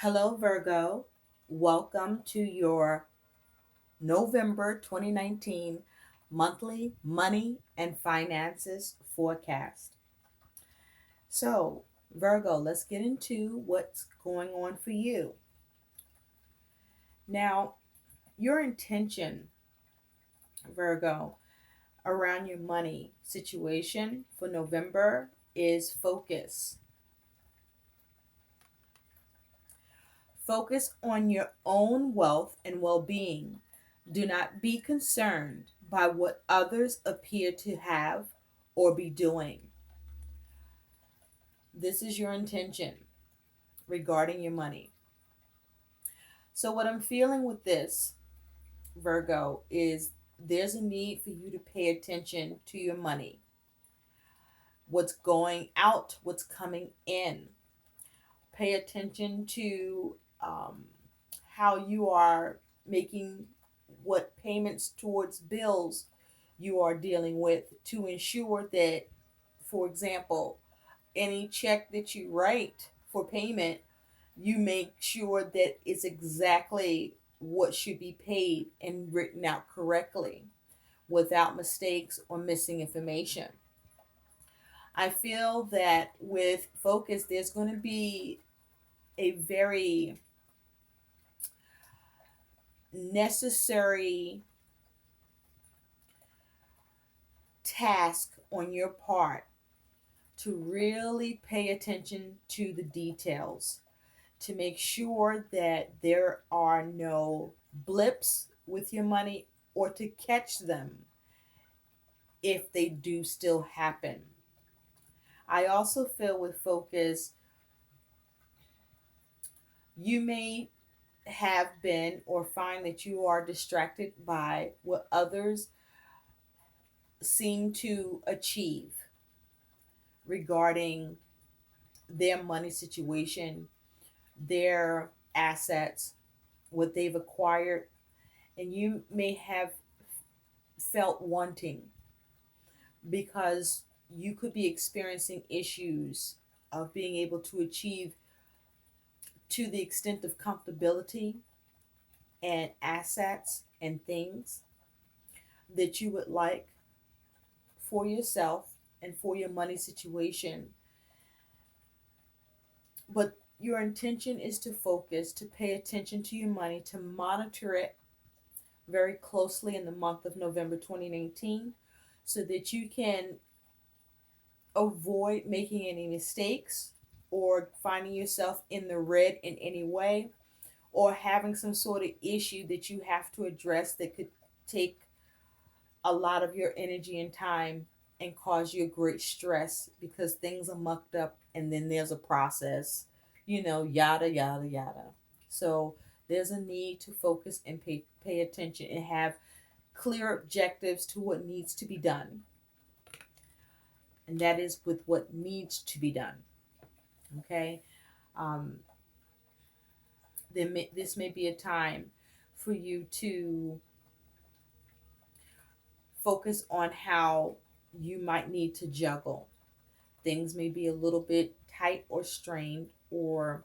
Hello, Virgo. Welcome to your November 2019 monthly money and finances forecast. So, Virgo, let's get into what's going on for you. Now, your intention, Virgo, around your money situation for November is focus. Focus on your own wealth and well being. Do not be concerned by what others appear to have or be doing. This is your intention regarding your money. So, what I'm feeling with this, Virgo, is there's a need for you to pay attention to your money. What's going out, what's coming in. Pay attention to how you are making what payments towards bills you are dealing with to ensure that, for example, any check that you write for payment, you make sure that it's exactly what should be paid and written out correctly without mistakes or missing information. I feel that with focus, there's going to be a very necessary task on your part to really pay attention to the details, to make sure that there are no blips with your money or to catch them if they do still happen. I also feel with focus, you may have been or find that you are distracted by what others seem to achieve regarding their money situation, their assets, what they've acquired, and you may have felt wanting because you could be experiencing issues of being able to achieve to the extent of comfortability and assets and things that you would like for yourself and for your money situation. But your intention is to focus, to pay attention to your money, to monitor it very closely in the month of November 2019 so that you can avoid making any mistakes or finding yourself in the red in any way or having some sort of issue that you have to address that could take a lot of your energy and time and cause you great stress because things are mucked up and then there's a process, yada, yada, yada. So there's a need to focus and pay attention and have clear objectives to what needs to be done. And that is with what needs to be done. Okay? Um, this may be a time for you to focus on how you might need to juggle. Things may be a little bit tight or strained, or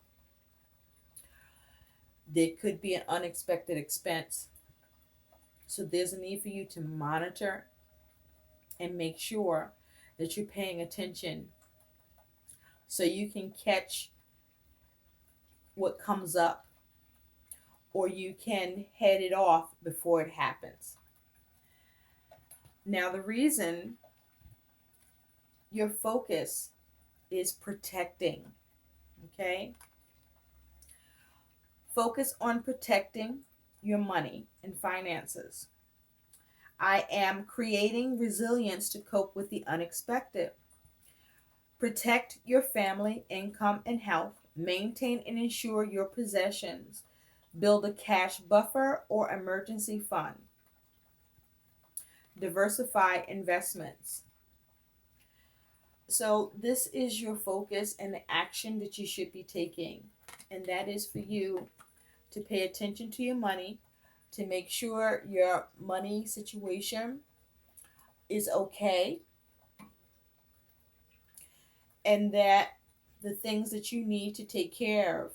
there could be an unexpected expense. So there's a need for you to monitor and make sure that you're paying attention so you can catch what comes up or you can head it off before it happens. Now, the reason your focus is protecting, okay? Focus on protecting your money and finances. I am creating resilience to cope with the unexpected. Protect your family, income, and health. Maintain and ensure your possessions. Build a cash buffer or emergency fund. Diversify investments. So, this is your focus and the action that you should be taking. And that is for you to pay attention to your money, to make sure your money situation is okay, and that the things that you need to take care of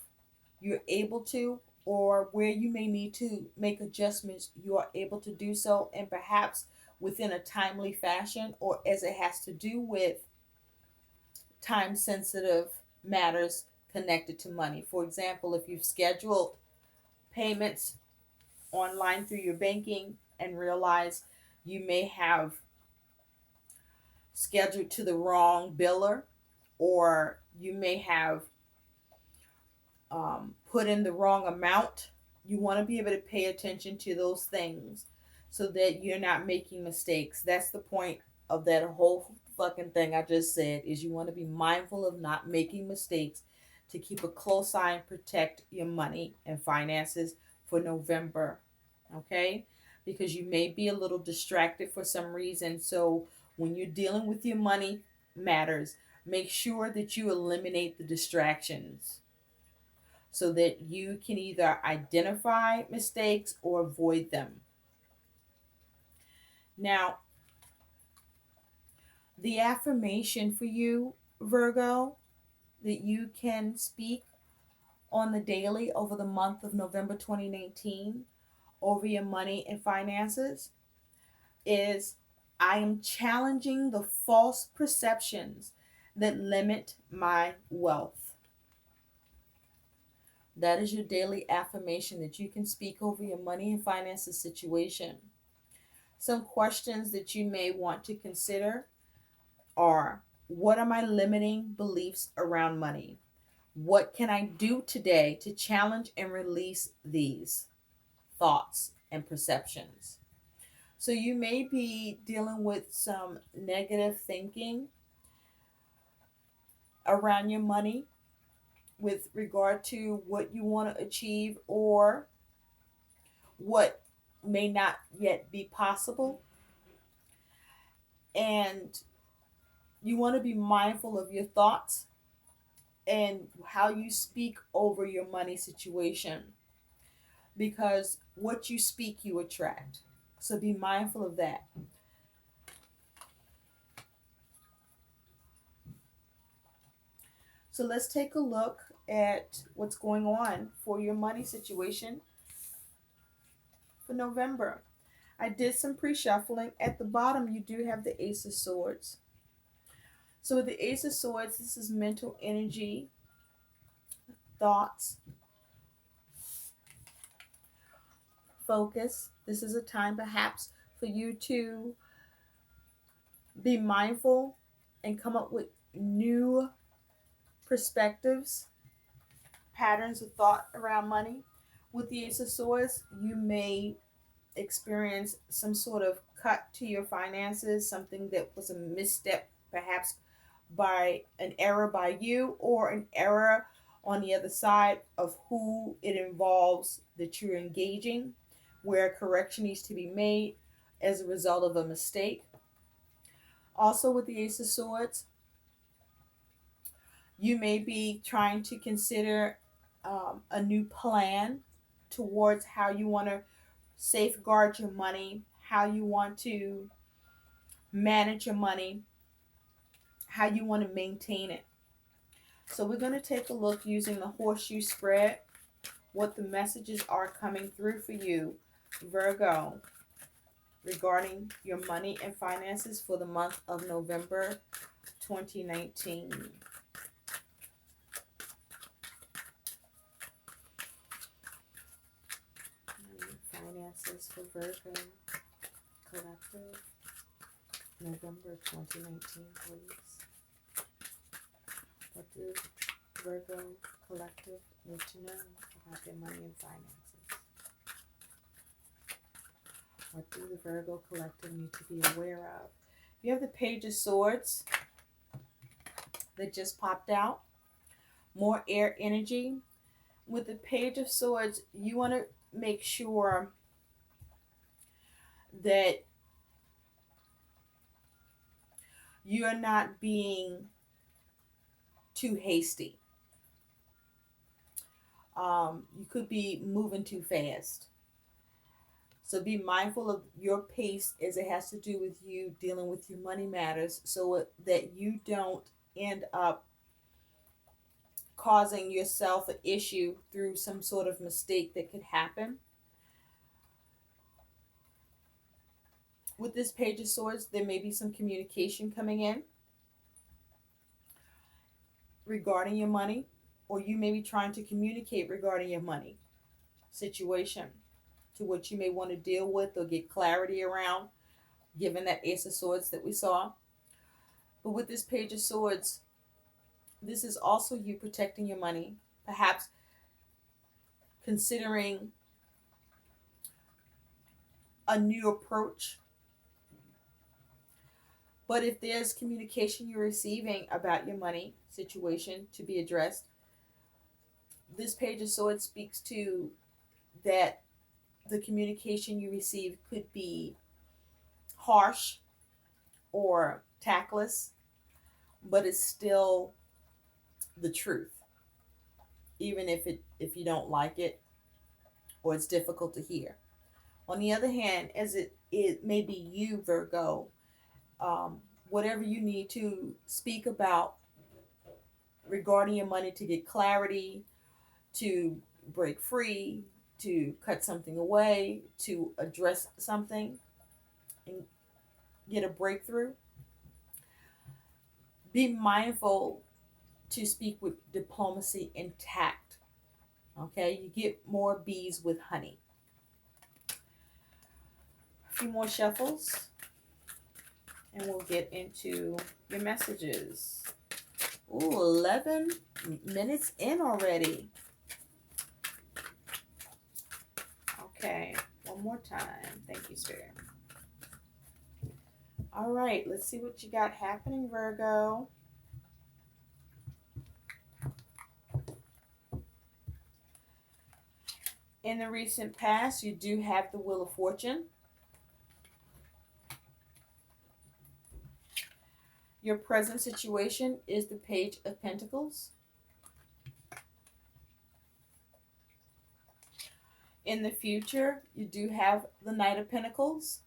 you're able to, or where you may need to make adjustments, you are able to do so, and perhaps within a timely fashion, or as it has to do with time sensitive matters connected to money. For example, if you've scheduled payments online through your banking and realize you may have scheduled to the wrong biller, or you may have put in the wrong amount, you want to be able to pay attention to those things so that you're not making mistakes. That's the point of that whole fucking thing I just said, is you want to be mindful of not making mistakes, to keep a close eye and protect your money and finances for November. Okay? Because you may be a little distracted for some reason. So when you're dealing with your money matters, make sure that you eliminate the distractions so that you can either identify mistakes or avoid them. Now, the affirmation for you, Virgo, that you can speak on the daily over the month of November 2019 over your money and finances is, I am challenging the false perceptions that limit my wealth. That is your daily affirmation that you can speak over your money and finances situation. Some questions that you may want to consider are, what are my limiting beliefs around money? What can I do today to challenge and release these thoughts and perceptions? So you may be dealing with some negative thinking around your money with regard to what you want to achieve or what may not yet be possible. And you want to be mindful of your thoughts and how you speak over your money situation, because what you speak you attract. So be mindful of that. So let's take a look at what's going on for your money situation for November. I did some pre-shuffling. At the bottom you do have the Ace of Swords. So with the Ace of Swords, this is mental energy, thoughts, focus. This is a time perhaps for you to be mindful and come up with new perspectives, patterns of thought around money. With the Ace of Swords, you may experience some sort of cut to your finances, something that was a misstep, perhaps by an error by you or an error on the other side of who it involves that you're engaging, where a correction needs to be made as a result of a mistake. Also, with the Ace of Swords, you may be trying to consider a new plan towards how you want to safeguard your money, how you want to manage your money, how you want to maintain it. So we're going to take a look using the horseshoe spread, what the messages are coming through for you, Virgo, regarding your money and finances for the month of November 2019. Finances for Virgo Collective, November 2019, please. What do Virgo Collective need to know about their money and finances? What do the Virgo Collective need to be aware of? You have the Page of Swords that just popped out. More air energy. With the Page of Swords, you want to make sure that you're not being too hasty. You could be moving too fast. So be mindful of your pace as it has to do with you dealing with your money matters, so that you don't end up causing yourself an issue through some sort of mistake that could happen. With this Page of Swords, there may be some communication coming in regarding your money, or you may be trying to communicate regarding your money situation to what you may want to deal with or get clarity around, given that Ace of Swords that we saw. But with this Page of Swords, this is also you protecting your money, perhaps considering a new approach. But if there's communication you're receiving about your money situation to be addressed, this Page of Swords speaks to that the communication you receive could be harsh or tactless, but it's still the truth, even if you don't like it or it's difficult to hear. On the other hand, as it may be you, Virgo, whatever you need to speak about regarding your money to get clarity, to break free, to cut something away, to address something and get a breakthrough, be mindful to speak with diplomacy and tact. Okay, you get more bees with honey. A few more shuffles and we'll get into your messages. Ooh, 11 minutes in already. Okay, one more time. Thank you, Spirit. All right, let's see what you got happening, Virgo. In the recent past, you do have the Wheel of Fortune. Your present situation is the Page of Pentacles. In the future, you do have the Knight of Pentacles.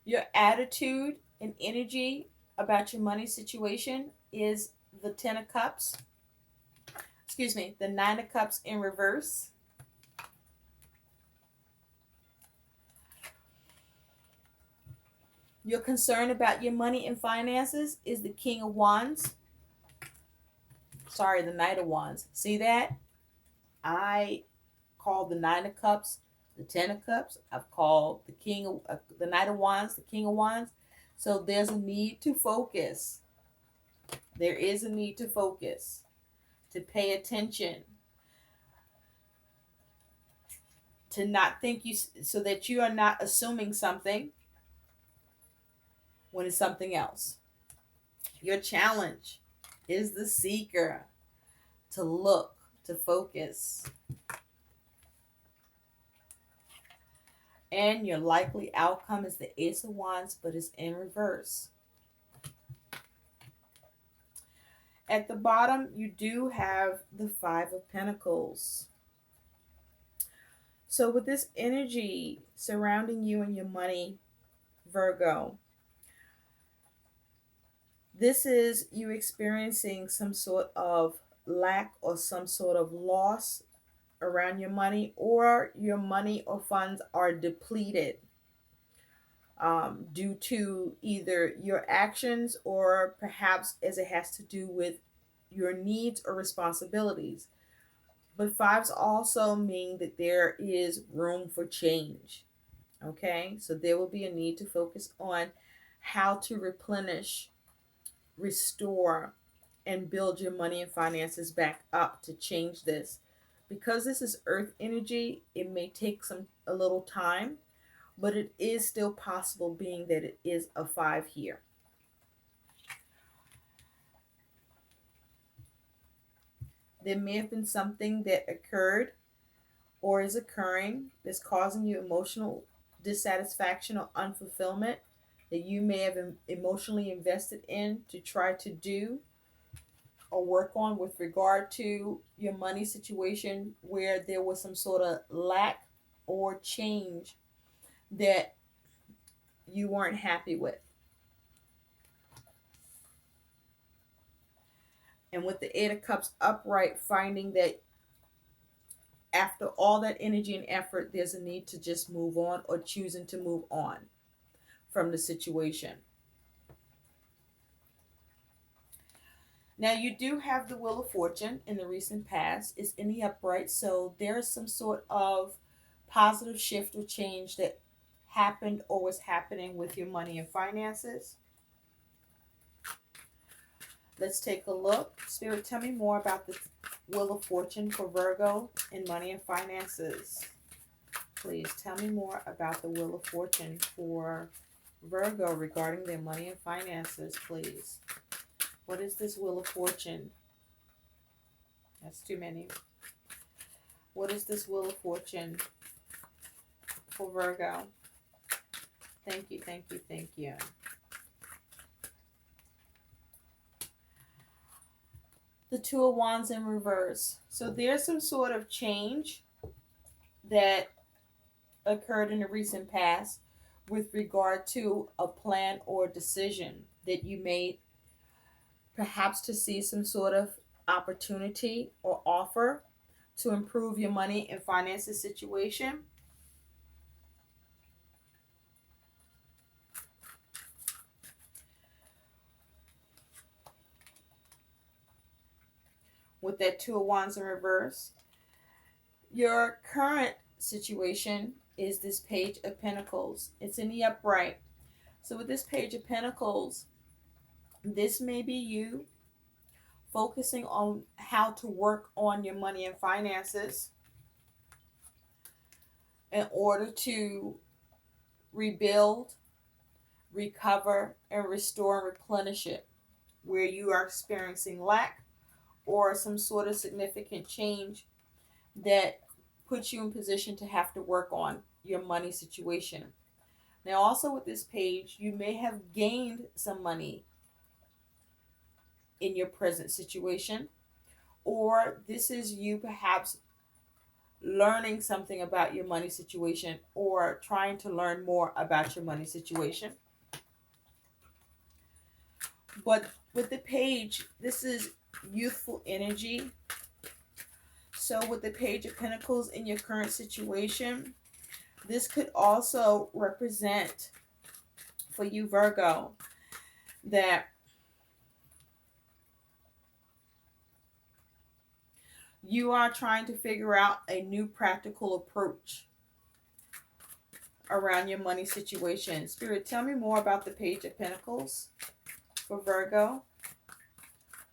Your attitude and energy about your money situation is the Ten of Cups. Excuse me, the Nine of Cups in reverse. Your concern about your money and finances is the King of Wands. Sorry, the Knight of Wands. See that? I called the Nine of Cups the Ten of Cups. I've called the Knight of Wands the King of Wands. So there's a need to focus. There is a need to focus, to pay attention, to not think so that you are not assuming something when it's something else. Your challenge is the Seeker, to look, to focus. And your likely outcome is the Ace of Wands, but it's in reverse. At the bottom, you do have the Five of Pentacles. So with this energy surrounding you and your money, Virgo, this is you experiencing some sort of lack or some sort of loss around your money, or your money or funds are depleted due to either your actions or perhaps as it has to do with your needs or responsibilities. But fives also mean that there is room for change. Okay, so there will be a need to focus on how to replenish, restore, and build your money and finances back up to change this. Because this is earth energy, it may take a little time, but it is still possible, being that it is a 5 here. There may have been something that occurred or is occurring that's causing you emotional dissatisfaction or unfulfillment that you may have emotionally invested in to try to do or work on with regard to your money situation, where there was some sort of lack or change that you weren't happy with. And with the Eight of Cups upright, finding that after all that energy and effort, there's a need to just move on or choosing to move on from the situation. Now, you do have the Wheel of Fortune in the recent past. It's in the upright, so there is some sort of positive shift or change that happened or was happening with your money and finances. Let's take a look. Spirit, tell me more about the Wheel of Fortune for Virgo in money and finances. Please tell me more about the Wheel of Fortune for Virgo regarding their money and finances, please. What is this Wheel of Fortune? That's too many. What is this Wheel of Fortune for Virgo? Thank you, thank you, thank you. The Two of Wands in reverse. So there's some sort of change that occurred in the recent past with regard to a plan or decision that you made, perhaps to see some sort of opportunity or offer to improve your money and finances situation. With that Two of Wands in reverse, your current situation is this Page of Pentacles. It's in the upright. So with this Page of Pentacles, this may be you focusing on how to work on your money and finances in order to rebuild, recover, and restore and replenish it where you are experiencing lack or some sort of significant change that puts you in position to have to work on your money situation. Now, also with this page, you may have gained some money in your present situation, or this is you perhaps learning something about your money situation or trying to learn more about your money situation. But with the page, this is youthful energy. So with the Page of Pentacles in your current situation, this could also represent for you, Virgo, that you are trying to figure out a new practical approach around your money situation. Spirit, tell me more about the Page of Pentacles for Virgo.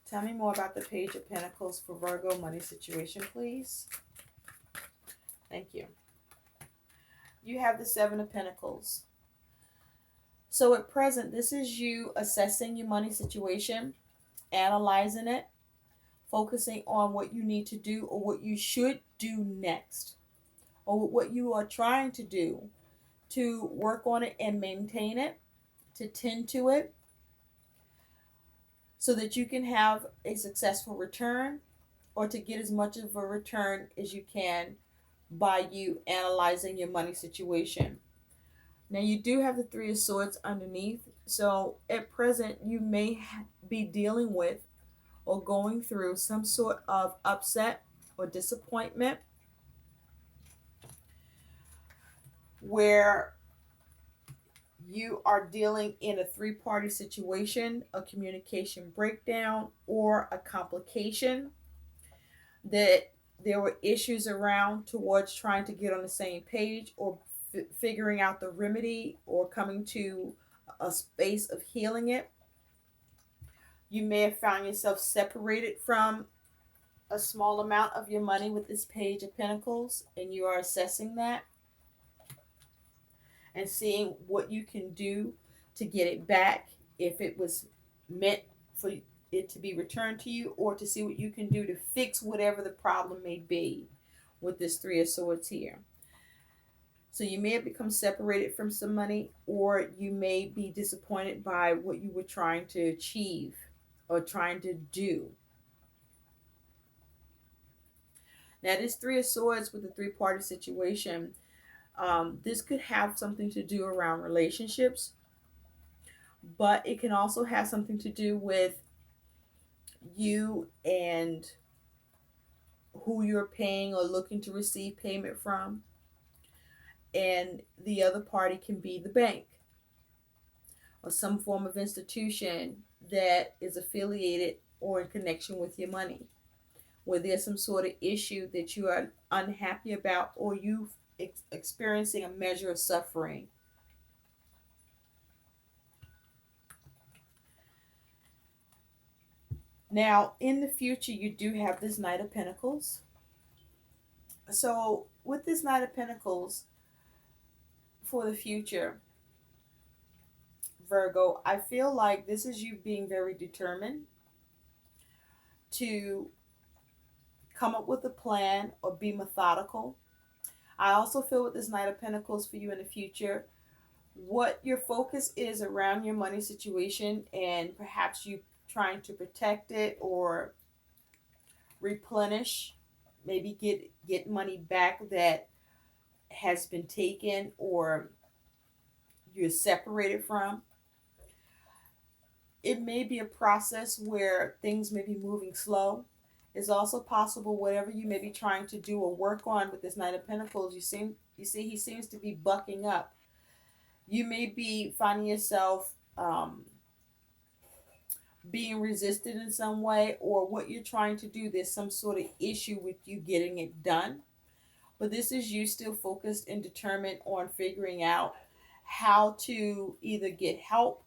Tell me more about the Page of Pentacles for Virgo money situation, please. Thank you. You have the Seven of Pentacles. So at present, this is you assessing your money situation, analyzing it, focusing on what you need to do or what you should do next, or what you are trying to do to work on it and maintain it, to tend to it, so that you can have a successful return or to get as much of a return as you can by you analyzing your money situation. Now, you do have the Three of Swords underneath. So at present, you may be dealing with or going through some sort of upset or disappointment where you are dealing in a three-party situation, a communication breakdown, or a complication that there were issues around towards trying to get on the same page or figuring out the remedy or coming to a space of healing it. You may have found yourself separated from a small amount of your money with this Page of Pentacles, and you are assessing that and seeing what you can do to get it back if it was meant for it to be returned to you, or to see what you can do to fix whatever the problem may be with this Three of Swords here. So you may have become separated from some money, or you may be disappointed by what you were trying to achieve or trying to do. Now, this Three of Swords with the three-party situation, this could have something to do around relationships, but it can also have something to do with you and who you're paying or looking to receive payment from, and the other party can be the bank or some form of institution that is affiliated or in connection with your money, where there's some sort of issue that you are unhappy about, or you experiencing a measure of suffering. Now, in the future, you do have this Knight of Pentacles. So, with this Knight of Pentacles for the future, Virgo, I feel like this is you being very determined to come up with a plan or be methodical. I also feel with this Knight of Pentacles for you in the future, what your focus is around your money situation, and perhaps you trying to protect it or replenish, maybe get money back that has been taken or you're separated from. It may be a process where things may be moving slow. It's also possible whatever you may be trying to do or work on with this Knight of Pentacles, you see he seems to be bucking up. You may be finding yourself being resisted in some way, or what you're trying to do, there's some sort of issue with you getting it done. But this is you still focused and determined on figuring out how to either get help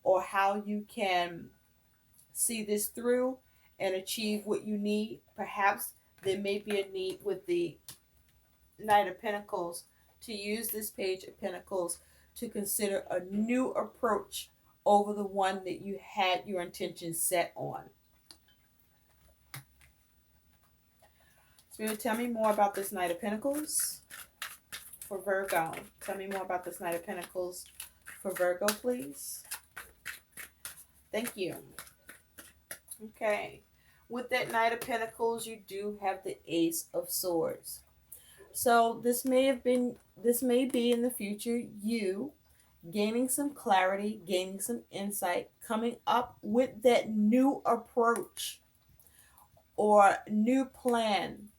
or how you can see this through and achieve what you need. Perhaps there may be a need with the Knight of Pentacles to use this Page of Pentacles to consider a new approach over the one that you had your intention set on. Spirit, tell me more about this Knight of Pentacles for Virgo. Tell me more about this Knight of Pentacles for Virgo, please. Thank you. Okay. With that Knight of Pentacles, you do have the Ace of Swords. So this may be in the future you gaining some clarity, gaining some insight, coming up with that new approach or new plan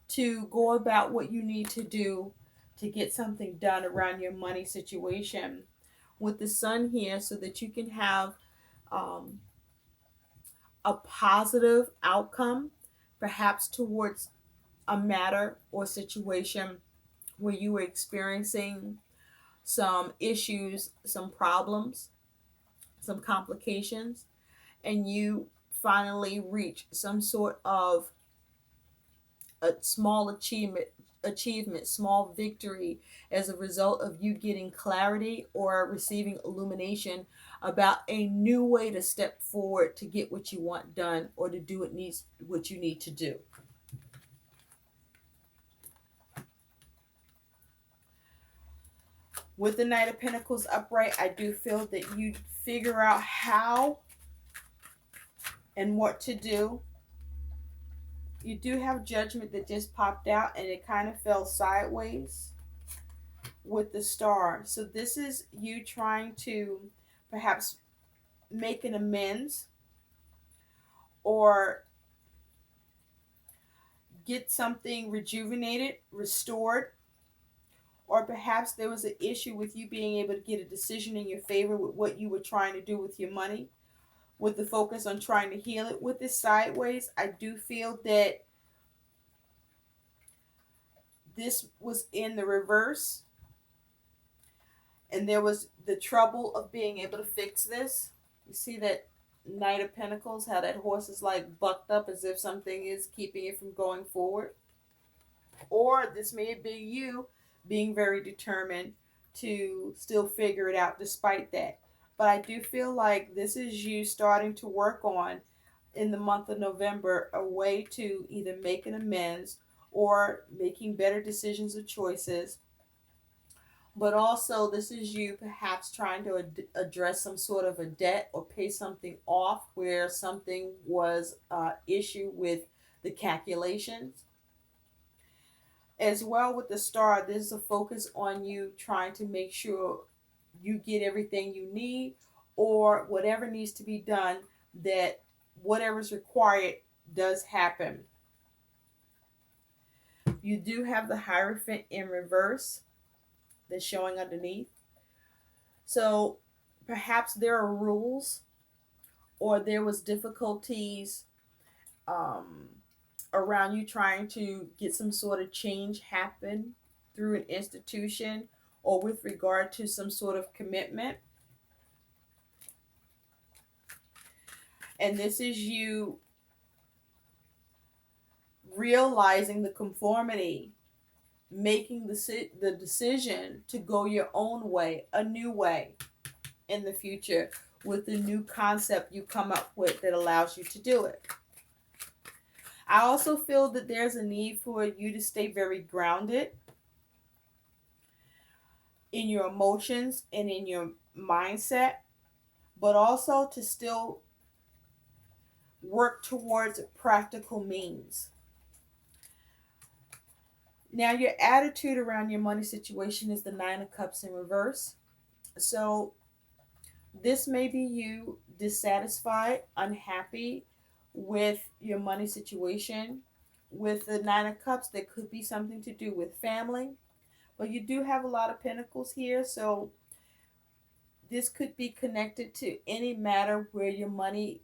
to go about what you need to do to get something done around your money situation with the Sun here, so that you can have a positive outcome, perhaps towards a matter or situation where you were experiencing some issues, some problems, some complications, and you finally reach some sort of a small achievement, small victory as a result of you getting clarity or receiving illumination about a new way to step forward to get what you want done or to do what you need to do. With the Knight of Pentacles upright, I do feel that you figure out how and what to do. You do have Judgment that just popped out, and it kind of fell sideways with the Star. So this is you trying to perhaps make an amends or get something rejuvenated, restored, or perhaps there was an issue with you being able to get a decision in your favor with what you were trying to do with your money, with the focus on trying to heal it. With this sideways, I do feel that this was in the reverse, and there was the trouble of being able to fix this. You see that Knight of Pentacles, how that horse is like bucked up as if something is keeping it from going forward. Or this may be you being very determined to still figure it out despite that. But I do feel like this is you starting to work on, in the month of November, a way to either make an amends or making better decisions or choices. But also, this is you perhaps trying to address some sort of a debt or pay something off where something was issue with the calculations. As well with the Star, there's a focus on you trying to make sure you get everything you need, or whatever needs to be done that whatever's required does happen. You do have the Hierophant in reverse that's showing underneath. So perhaps there are rules or there was difficulties um, around you trying to get some sort of change happen through an institution or with regard to some sort of commitment. And this is you realizing the conformity, making the decision to go your own way, a new way in the future with the new concept you come up with that allows you to do it. I also feel that there's a need for you to stay very grounded in your emotions and in your mindset, but also to still work towards practical means. Now, your attitude around your money situation is the Nine of Cups in reverse. So, this may be you dissatisfied, unhappy with your money situation. With the Nine of Cups, there could be something to do with family, but you do have a lot of pentacles here, so this could be connected to any matter where your money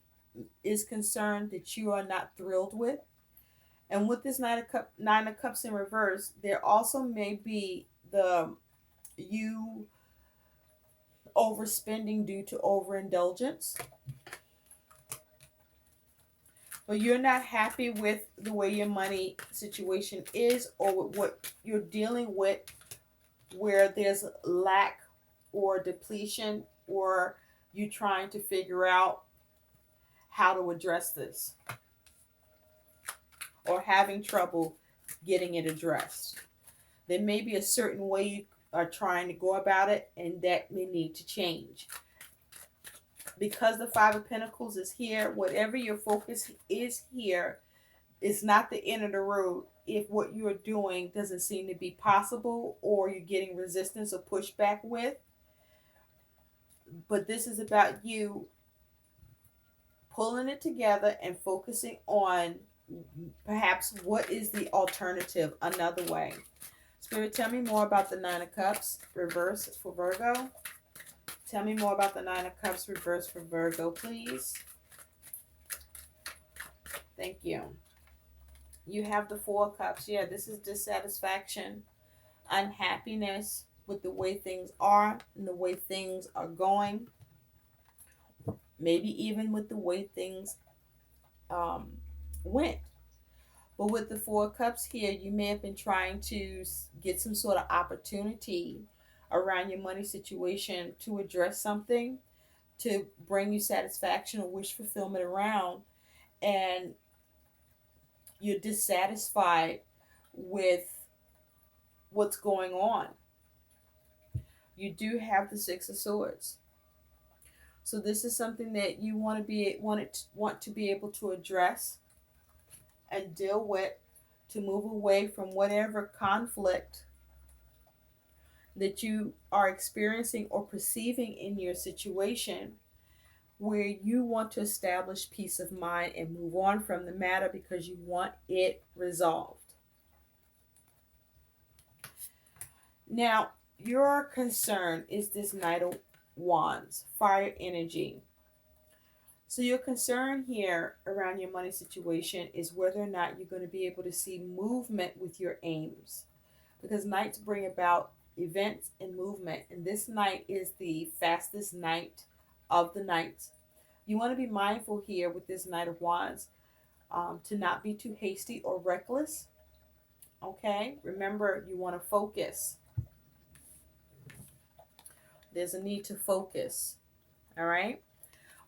is concerned that you are not thrilled with. And with this Nine of Cups in reverse, there also may be the you overspending due to overindulgence. But you're not happy with the way your money situation is or with what you're dealing with where there's lack or depletion or you trying to figure out how to address this or having trouble getting it addressed. There may be a certain way you are trying to go about it, and that may need to change. Because the Five of Pentacles is here, whatever your focus is here, it's not the end of the road if what you're doing doesn't seem to be possible or you're getting resistance or pushback with. But this is about you pulling it together and focusing on perhaps what is the alternative, another way. Spirit, tell me more about the Nine of Cups reverse for Virgo. Tell me more about the Nine of Cups reverse for Virgo, please. Thank you. You have the Four of Cups. Yeah, this is dissatisfaction, unhappiness with the way things are and the way things are going. Maybe even with the way things went. But with the Four of Cups here, you may have been trying to get some sort of opportunity around your money situation to address something, to bring you satisfaction or wish fulfillment around, and you're dissatisfied with what's going on. You do have the Six of Swords. So this is something that you want to be able to address and deal with, to move away from whatever conflict that you are experiencing or perceiving in your situation, where you want to establish peace of mind and move on from the matter because you want it resolved. Now, your concern is this Knight of Wands, fire energy. So your concern here around your money situation is whether or not you're going to be able to see movement with your aims. Because nights bring about events and movement. And this night is the fastest night of the nights. You want to be mindful here with this Knight of Wands to not be too hasty or reckless. Okay? Remember, you want to focus. There's a need to focus. All right?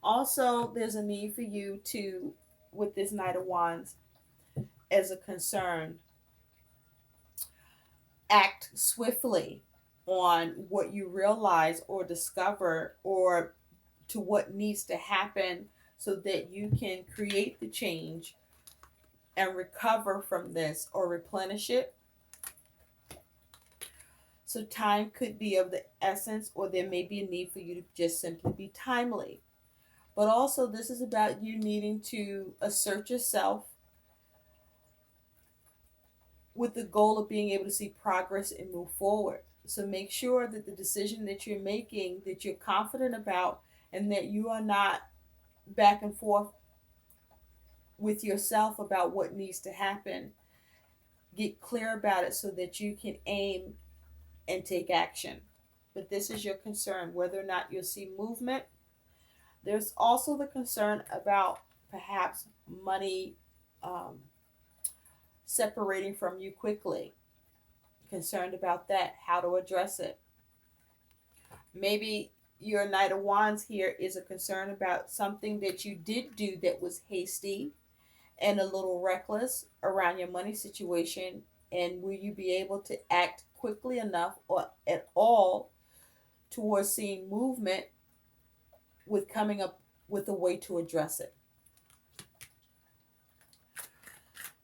Also, there's a need for you to, with this Knight of Wands, as a concern, act swiftly on what you realize or discover or to what needs to happen so that you can create the change and recover from this or replenish it. So time could be of the essence, or there may be a need for you to just simply be timely. But also, this is about you needing to assert yourself with the goal of being able to see progress and move forward. So make sure that the decision that you're making, that you're confident about, and that you are not back and forth with yourself about what needs to happen. Get clear about it so that you can aim and take action. But this is your concern, whether or not you'll see movement. There's also the concern about perhaps money um, separating from you quickly. Concerned about that, how to address it. Maybe your Knight of Wands here is a concern about something that you did do that was hasty and a little reckless around your money situation. And will you be able to act quickly enough or at all towards seeing movement with coming up with a way to address it?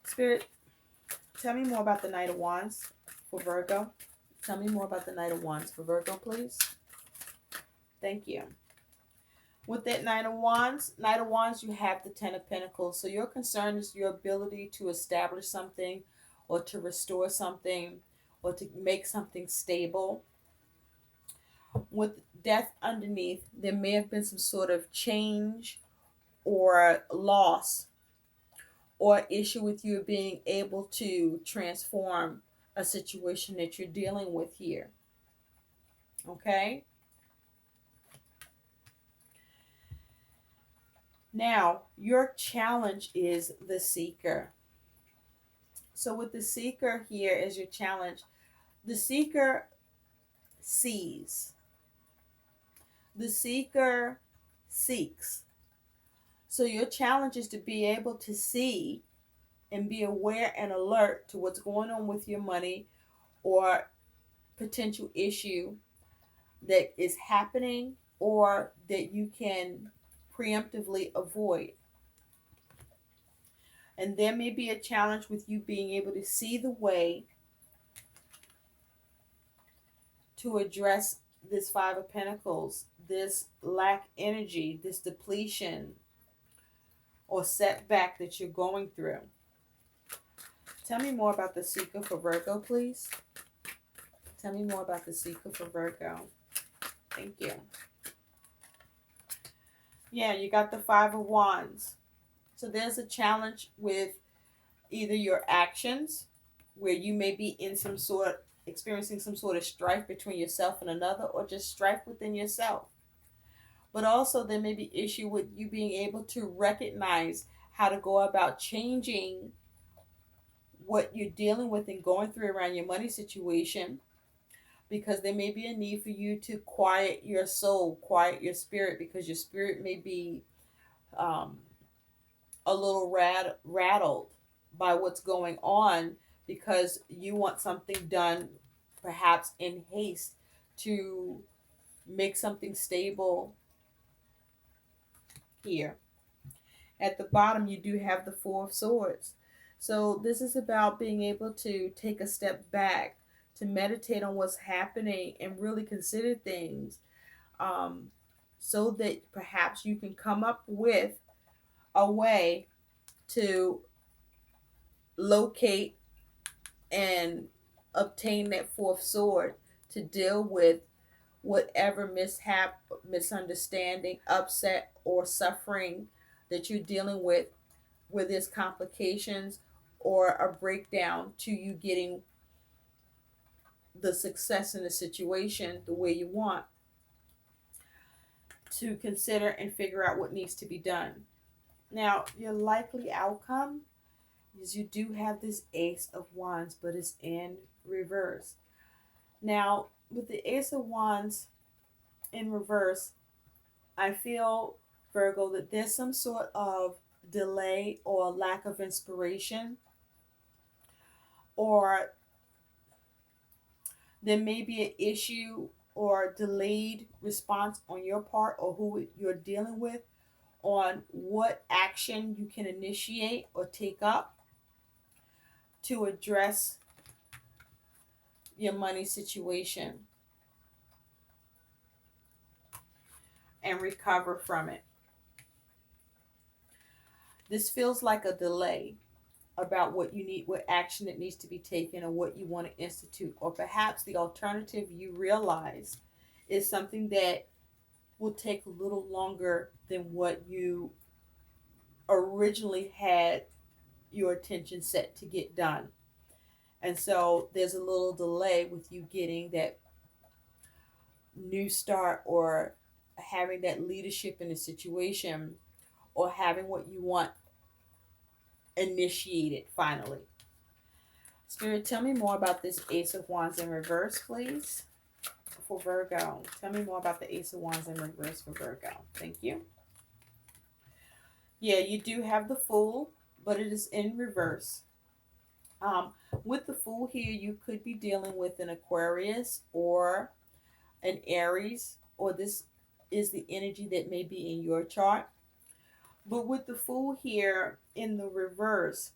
Spirit, tell me more about the Knight of Wands for Virgo. Tell me more about the Knight of Wands for Virgo, please. Thank you. With that Knight of Wands, you have the Ten of Pentacles. So your concern is your ability to establish something or to restore something or to make something stable. With Death underneath, there may have been some sort of change or loss or issue with you being able to transform a situation that you're dealing with here. Okay? Now, your challenge is the Seeker. So with the Seeker here as your challenge, the Seeker sees. The Seeker seeks. So your challenge is to be able to see and be aware and alert to what's going on with your money or potential issue that is happening or that you can preemptively avoid. And there may be a challenge with you being able to see the way to address this Five of Pentacles, this lack energy, this depletion or setback that you're going through. Tell me more about the Seeker for Virgo, please. Tell me more about the Seeker for Virgo. Thank you. Yeah, you got the Five of Wands. So there's a challenge with either your actions, where you may be in some sort, experiencing some sort of strife between yourself and another, or just strife within yourself. But also there may be issue with you being able to recognize how to go about changing what you're dealing with and going through around your money situation, because there may be a need for you to quiet your soul, quiet your spirit, because your spirit may be a little rattled by what's going on, because you want something done perhaps in haste to make something stable here. At the bottom, you do have the Four of Swords. So this is about being able to take a step back, to meditate on what's happening and really consider things, so that perhaps you can come up with a way to locate and obtain that fourth sword to deal with whatever mishap, misunderstanding, upset, or suffering that you're dealing with, where there's complications or a breakdown to you getting the success in the situation the way you want, to consider and figure out what needs to be done. Now, your likely outcome is you do have this Ace of Wands, but it's in reverse. Now, with the Ace of Wands in reverse, I feel, Virgo, that there's some sort of delay or lack of inspiration, or there may be an issue or delayed response on your part or who you're dealing with on what action you can initiate or take up to address your money situation and recover from it. This feels like a delay about what you need, what action that needs to be taken, or what you want to institute. Or perhaps the alternative you realize is something that will take a little longer than what you originally had your attention set to get done. And so there's a little delay with you getting that new start, or having that leadership in a situation, or having what you want initiated finally. Spirit, tell me more about this Ace of Wands in reverse, please, for Virgo. Tell me more about the Ace of Wands in reverse for Virgo. Thank you. Yeah, you do have the Fool, but it is in reverse. Um, with the Fool here, you could be dealing with an Aquarius or an Aries, or this is the energy that may be in your chart. But with the Fool here in the reverse,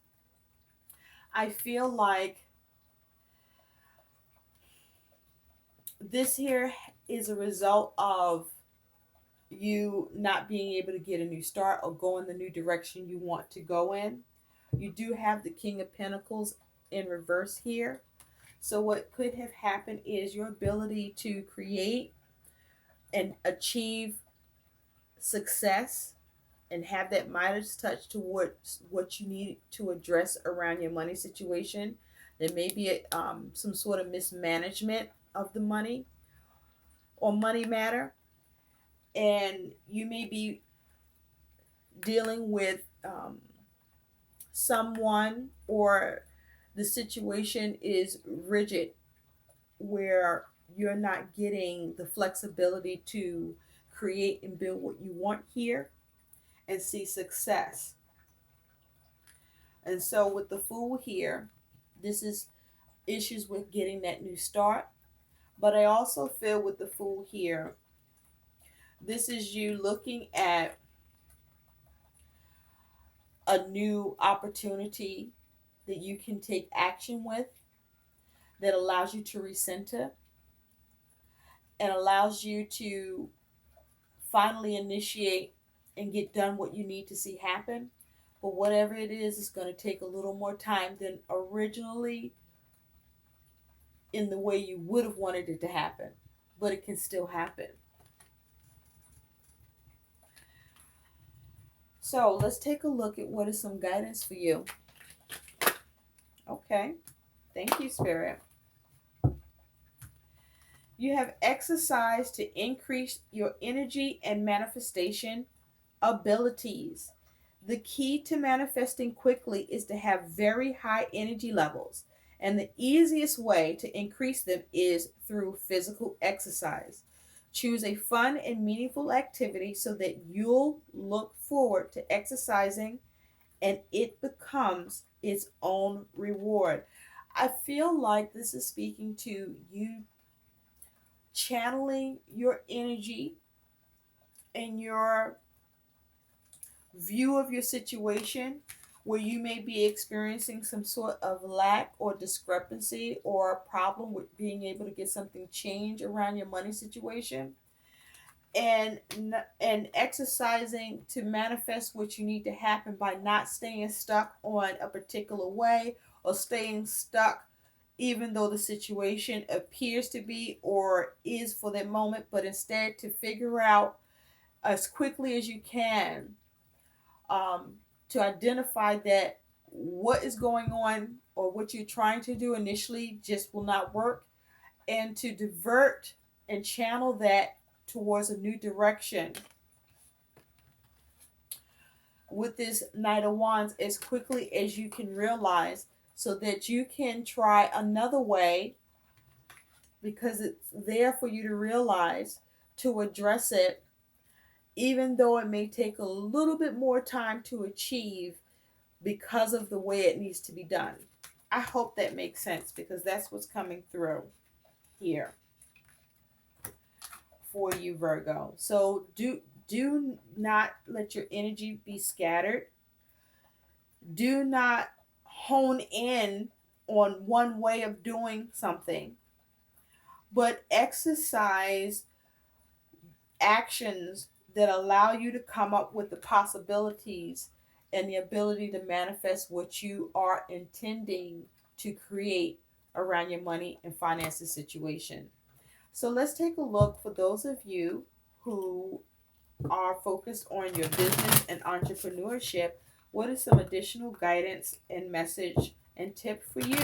I feel like this here is a result of you not being able to get a new start or go in the new direction you want to go in. You do have the King of Pentacles in reverse here. So what could have happened is your ability to create and achieve success and have that Midas touch towards what you need to address around your money situation. There may be some sort of mismanagement of the money or money matter, and you may be dealing with someone, or the situation is rigid where you're not getting the flexibility to create and build what you want here and see success. And so with the Fool here, this is issues with getting that new start. But I also feel with the Fool here, this is you looking at a new opportunity that you can take action with, that allows you to recenter and allows you to finally initiate and get done what you need to see happen. But whatever it is, it's going to take a little more time than originally in the way you would have wanted it to happen. But it can still happen. So let's take a look at what is some guidance for you. Okay. Thank you, Spirit. You have exercised to increase your energy and manifestation abilities. The key to manifesting quickly is to have very high energy levels, and the easiest way to increase them is through physical exercise. Choose a fun and meaningful activity so that you'll look forward to exercising and it becomes its own reward. I feel like this is speaking to you channeling your energy and your view of your situation, where you may be experiencing some sort of lack or discrepancy or a problem with being able to get something changed around your money situation, and exercising to manifest what you need to happen by not staying stuck on a particular way, or staying stuck even though the situation appears to be or is for that moment, but instead to figure out as quickly as you can, to identify that what is going on or what you're trying to do initially just will not work, and to divert and channel that towards a new direction with this Knight of Wands as quickly as you can realize, so that you can try another way, because it's there for you to realize, to address it, even though it may take a little bit more time to achieve because of the way it needs to be done. I hope that makes sense, because that's what's coming through here for you, Virgo. So do not let your energy be scattered. Do not hone in on one way of doing something, but exercise actions that allow you to come up with the possibilities and the ability to manifest what you are intending to create around your money and finances situation. So let's take a look for those of you who are focused on your business and entrepreneurship. What is some additional guidance and message and tip for you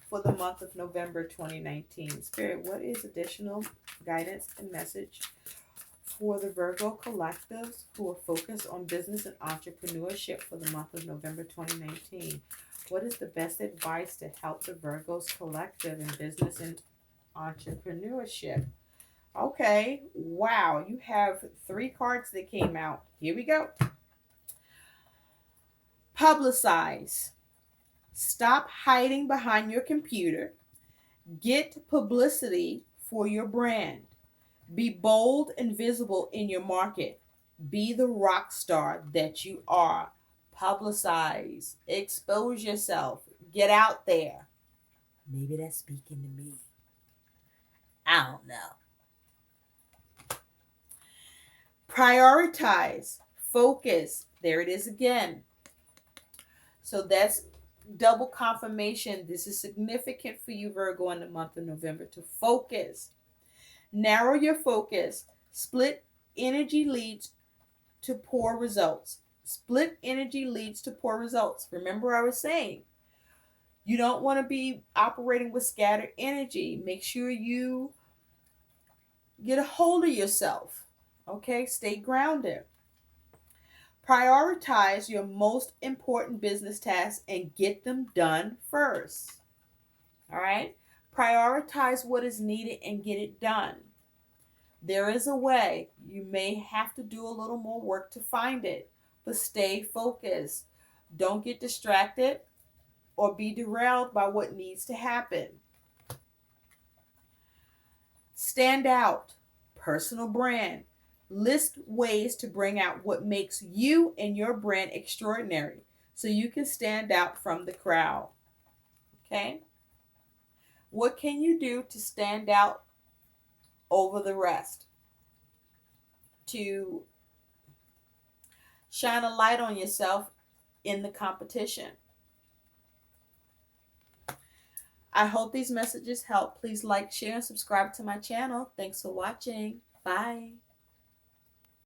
for the month of November 2019? Spirit, what is additional guidance and message for the Virgo collectives who are focused on business and entrepreneurship for the month of November 2019? What is the best advice to help the Virgos collective in business and entrepreneurship? Okay, wow, you have 3 cards that came out. Here we go. Publicize. Stop hiding behind your computer. Get publicity for your brand. Be bold and visible in your market. Be the rock star that you are. Publicize. Expose yourself. Get out there. Maybe that's speaking to me. I don't know. Prioritize. Focus. There it is again. So that's double confirmation. This is significant for you, Virgo, in the month of November to focus. Narrow your focus. Split energy leads to poor results. Split energy leads to poor results. Remember, I was saying you don't want to be operating with scattered energy. Make sure you get a hold of yourself. Okay, stay grounded. Prioritize your most important business tasks and get them done first. All right? Prioritize what is needed and get it done. There is a way. You may have to do a little more work to find it, but stay focused. Don't get distracted or be derailed by what needs to happen. Stand out. Personal brand. List ways to bring out what makes you and your brand extraordinary so you can stand out from the crowd. Okay? What can you do to stand out over the rest? To shine a light on yourself in the competition. I hope these messages help. Please like, share, and subscribe to my channel. Thanks for watching. Bye.